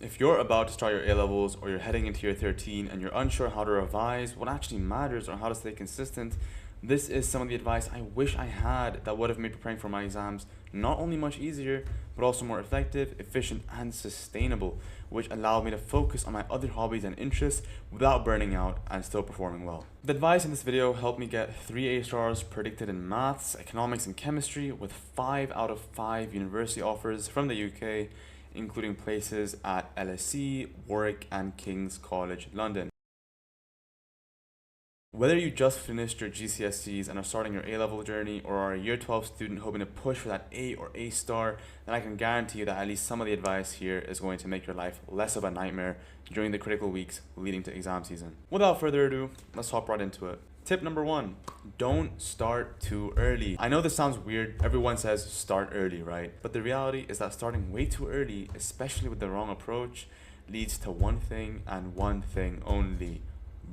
If you're about to start your A-levels or you're heading into year 13 and you're unsure how to revise, what actually matters, or how to stay consistent, this is some of the advice I wish I had that would have made preparing for my exams not only much easier, but also more effective, efficient, and sustainable, which allowed me to focus on my other hobbies and interests without burning out and still performing well. The advice in this video helped me get 3 A stars predicted in maths, economics, and chemistry with 5 out of 5 university offers from the UK, including places at LSE, Warwick, and King's College London. Whether you just finished your GCSEs and are starting your A-level journey, or are a year 12 student hoping to push for that A or A star, then I can guarantee you that at least some of the advice here is going to make your life less of a nightmare during the critical weeks leading to exam season. Without further ado, let's hop right into it. Tip number 1, don't start too early. I know this sounds weird, everyone says start early, right? But the reality is that starting way too early, especially with the wrong approach, leads to one thing and one thing only: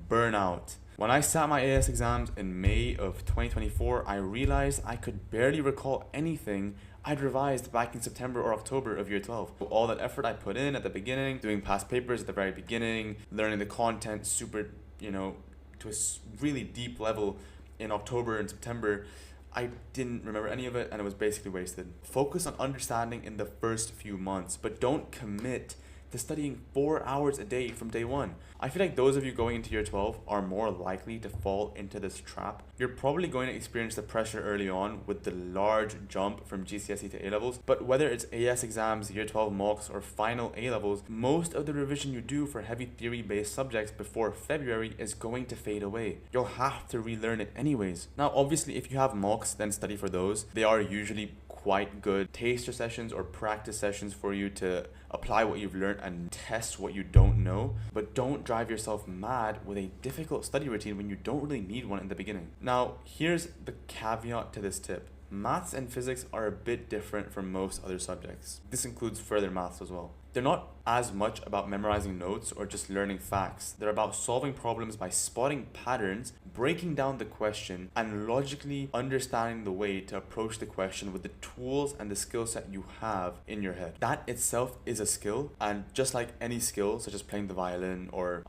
burnout. When I sat my AS exams in May of 2024, I realized I could barely recall anything I'd revised back in September or October of year 12. All that effort I put in at the beginning, doing past papers at the very beginning, learning the content super, to a really deep level in October and September, I didn't remember any of it and it was basically wasted. Focus on understanding in the first few months, but don't commit to studying 4 hours a day from day one. I feel like those of you going into year 12 are more likely to fall into this trap. You're probably going to experience the pressure early on with the large jump from GCSE to A-levels, but whether it's AS exams, year 12 mocks, or final A-levels, most of the revision you do for heavy theory-based subjects before February is going to fade away. You'll have to relearn it anyways. Now, obviously, if you have mocks, then study for those. They are usually quite good taster sessions or practice sessions for you to apply what you've learned and test what you don't know, but don't drive yourself mad with a difficult study routine when you don't really need one in the beginning. Now, here's the caveat to this tip. Maths and physics are a bit different from most other subjects. This includes further maths as well. They're not as much about memorizing notes or just learning facts. They're about solving problems by spotting patterns, breaking down the question, and logically understanding the way to approach the question with the tools and the skill set you have in your head. That itself is a skill, and just like any skill, such as playing the violin or,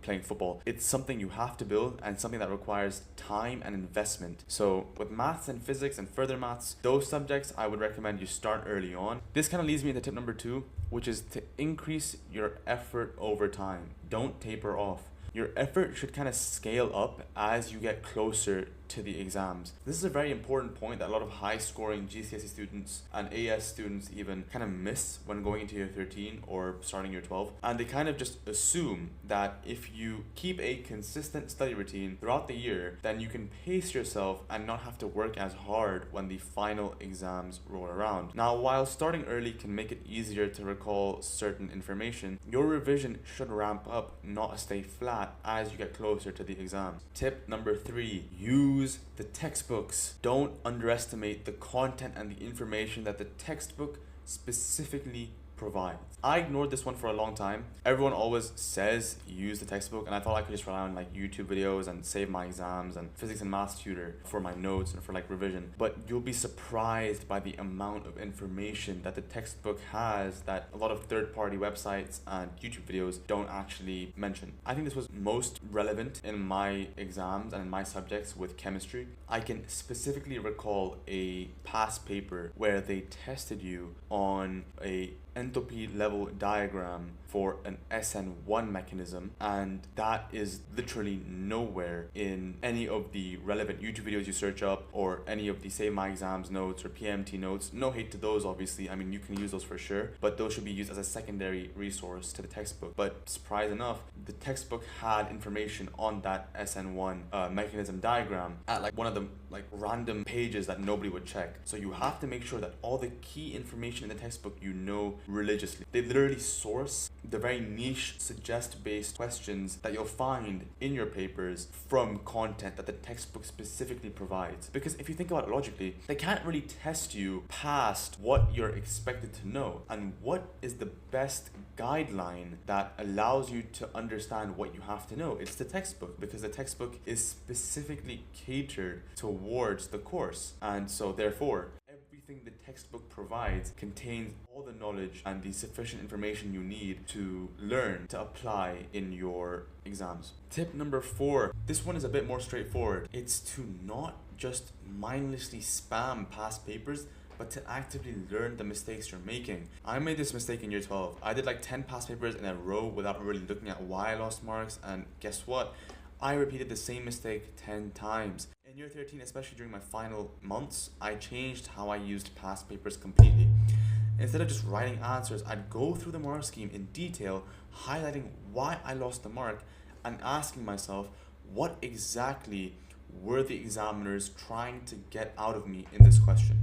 playing football, it's something you have to build and something that requires time and investment. So with maths and physics and further maths, those subjects, I would recommend you start early on. This kind of leads me into tip number 2, which is to increase your effort over time. Don't taper off. Your effort should kind of scale up as you get closer to the exams. This is a very important point that a lot of high-scoring GCSE students and AS students even kind of miss when going into year 13 or starting year 12. And they kind of just assume that if you keep a consistent study routine throughout the year, then you can pace yourself and not have to work as hard when the final exams roll around. Now, while starting early can make it easier to recall certain information, your revision should ramp up, not stay flat as you get closer to the exams. Tip number 3, use the textbooks. Don't underestimate the content and the information that the textbook specifically provides. I ignored this one for a long time. Everyone always says use the textbook, and I thought I could just rely on like YouTube videos and save my exams and physics and maths tutor for my notes and for like revision. But you'll be surprised by the amount of information that the textbook has that a lot of third-party websites and YouTube videos don't actually mention. I think this was most relevant in my exams and in my subjects with chemistry. I can specifically recall a past paper where they tested you on a enthalpy level diagram for an SN1 mechanism, and that is literally nowhere in any of the relevant YouTube videos you search up or any of the Save My Exams notes or PMT notes. No hate to those, obviously. I mean, you can use those for sure, but those should be used as a secondary resource to the textbook. But surprise enough, the textbook had information on that SN1 mechanism diagram at like one of the like random pages that nobody would check. So you have to make sure that all the key information in the textbook you know religiously. They literally source the very niche suggest-based questions that you'll find in your papers from content that the textbook specifically provides. Because if you think about it logically, they can't really test you past what you're expected to know. And what is the best guideline that allows you to understand what you have to know? It's the textbook, because the textbook is specifically catered towards the course. And so therefore, everything the textbook provides contains all all the knowledge and the sufficient information you need to learn to apply in your exams. Tip number 4. This one is a bit more straightforward. It's to not just mindlessly spam past papers, but to actively learn the mistakes you're making. I made this mistake in year 12. I did like 10 past papers in a row without really looking at why I lost marks, and guess what? I repeated the same mistake 10 times. In year 13, especially during my final months, I changed how I used past papers completely. Instead of just writing answers, I'd go through the mark scheme in detail, highlighting why I lost the mark and asking myself, what exactly were the examiners trying to get out of me in this question?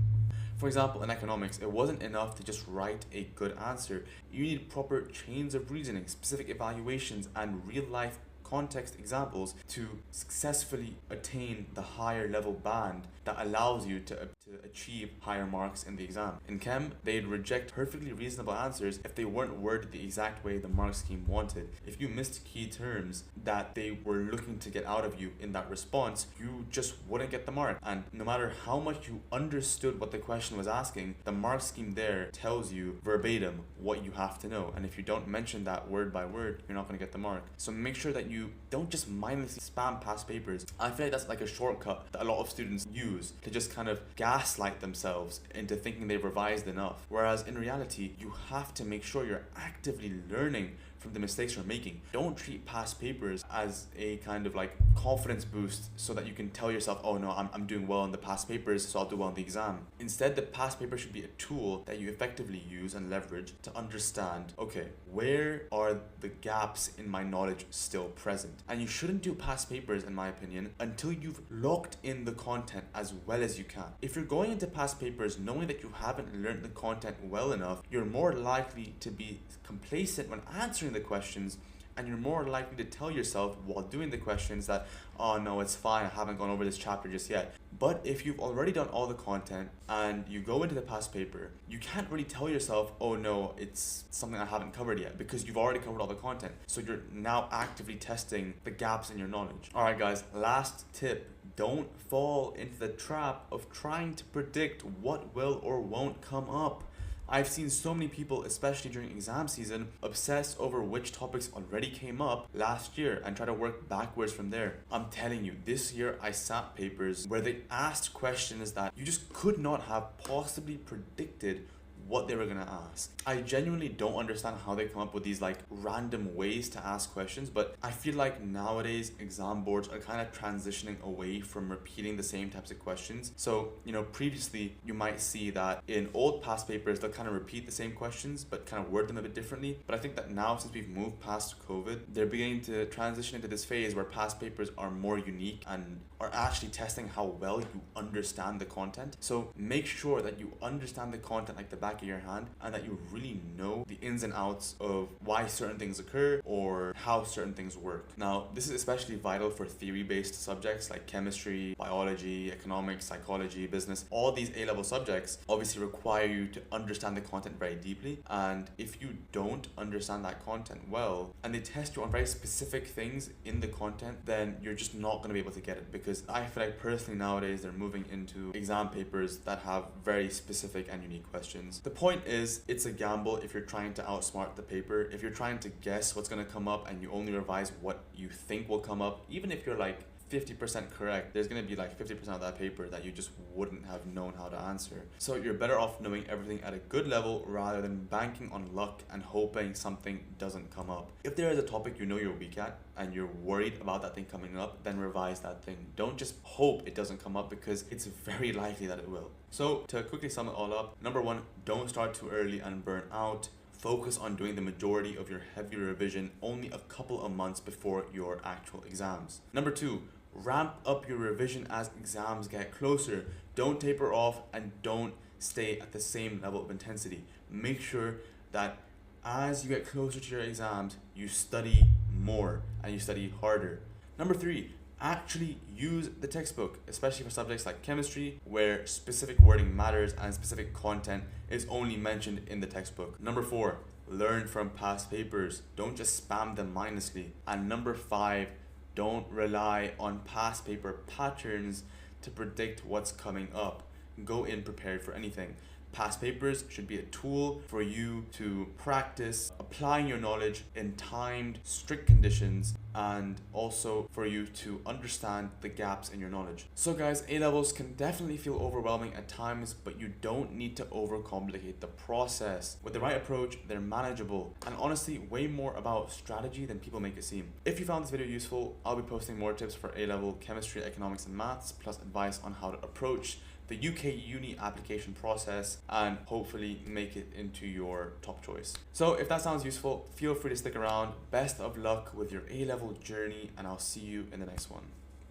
For example, in economics, it wasn't enough to just write a good answer. You need proper chains of reasoning, specific evaluations, and real-life context examples to successfully attain the higher level band that allows you to achieve higher marks in the exam. In Chem, they'd reject perfectly reasonable answers if they weren't worded the exact way the mark scheme wanted. If you missed key terms that they were looking to get out of you in that response, you just wouldn't get the mark. And no matter how much you understood what the question was asking, the mark scheme there tells you verbatim what you have to know. And if you don't mention that word by word, you're not going to get the mark. So make sure that you don't just mindlessly spam past papers. I feel like that's like a shortcut that a lot of students use to just kind of gaslight themselves into thinking they've revised enough. Whereas in reality, you have to make sure you're actively learning from the mistakes you're making. Don't treat past papers as a kind of like confidence boost so that you can tell yourself, oh no, I'm doing well in the past papers, so I'll do well in the exam. Instead, the past paper should be a tool that you effectively use and leverage to understand, okay, where are the gaps in my knowledge still present? And you shouldn't do past papers, in my opinion, until you've locked in the content as well as you can. If you're going into past papers knowing that you haven't learned the content well enough, you're more likely to be complacent when answering the questions, and you're more likely to tell yourself while doing the questions that, oh no, it's fine, I haven't gone over this chapter just yet. But if you've already done all the content and you go into the past paper, you can't really tell yourself, oh no, it's something I haven't covered yet, because you've already covered all the content. So you're now actively testing the gaps in your knowledge. Alright guys, last tip. Don't fall into the trap of trying to predict what will or won't come up. I've seen so many people, especially during exam season, obsess over which topics already came up last year and try to work backwards from there. I'm telling you, this year I sat papers where they asked questions that you just could not have possibly predicted what they were gonna ask. I genuinely don't understand how they come up with these like random ways to ask questions, but I feel like nowadays exam boards are kind of transitioning away from repeating the same types of questions. So, previously you might see that in old past papers, they'll kind of repeat the same questions, but kind of word them a bit differently. But I think that now, since we've moved past COVID, they're beginning to transition into this phase where past papers are more unique and are actually testing how well you understand the content. So make sure that you understand the content like the back of your hand, and that you really know the ins and outs of why certain things occur or how certain things work. Now, this is especially vital for theory-based subjects like chemistry, biology, economics, psychology, business. All these A-level subjects obviously require you to understand the content very deeply, and if you don't understand that content well, and they test you on very specific things in the content, then you're just not going to be able to get it, because I feel like personally nowadays they're moving into exam papers that have very specific and unique questions. The point is, it's a gamble if you're trying to outsmart the paper. If you're trying to guess what's going to come up and you only revise what you think will come up, even if you're like 50% correct, there's going to be like 50% of that paper that you just wouldn't have known how to answer. So you're better off knowing everything at a good level rather than banking on luck and hoping something doesn't come up. If there is a topic you know you're weak at and you're worried about that thing coming up, then revise that thing. Don't just hope it doesn't come up, because it's very likely that it will. So to quickly sum it all up, number 1, don't start too early and burn out. Focus on doing the majority of your heavy revision only a couple of months before your actual exams. Number 2, ramp up your revision as exams get closer. Don't taper off and don't stay at the same level of intensity. Make sure that as you get closer to your exams, you study more and you study harder. Number 3, actually use the textbook, especially for subjects like chemistry, where specific wording matters and specific content is only mentioned in the textbook. Number 4, learn from past papers. Don't just spam them mindlessly. And number 5, don't rely on past paper patterns to predict what's coming up. Go in prepared for anything. Past papers should be a tool for you to practice applying your knowledge in timed, strict conditions, and also for you to understand the gaps in your knowledge. So guys, A-levels can definitely feel overwhelming at times, but you don't need to overcomplicate the process. With the right approach, they're manageable, and honestly, way more about strategy than people make it seem. If you found this video useful, I'll be posting more tips for A-level chemistry, economics, and maths, plus advice on how to approach the UK uni application process and hopefully make it into your top choice. So if that sounds useful, feel free to stick around. Best of luck with your A-level journey, and I'll see you in the next one.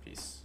Peace.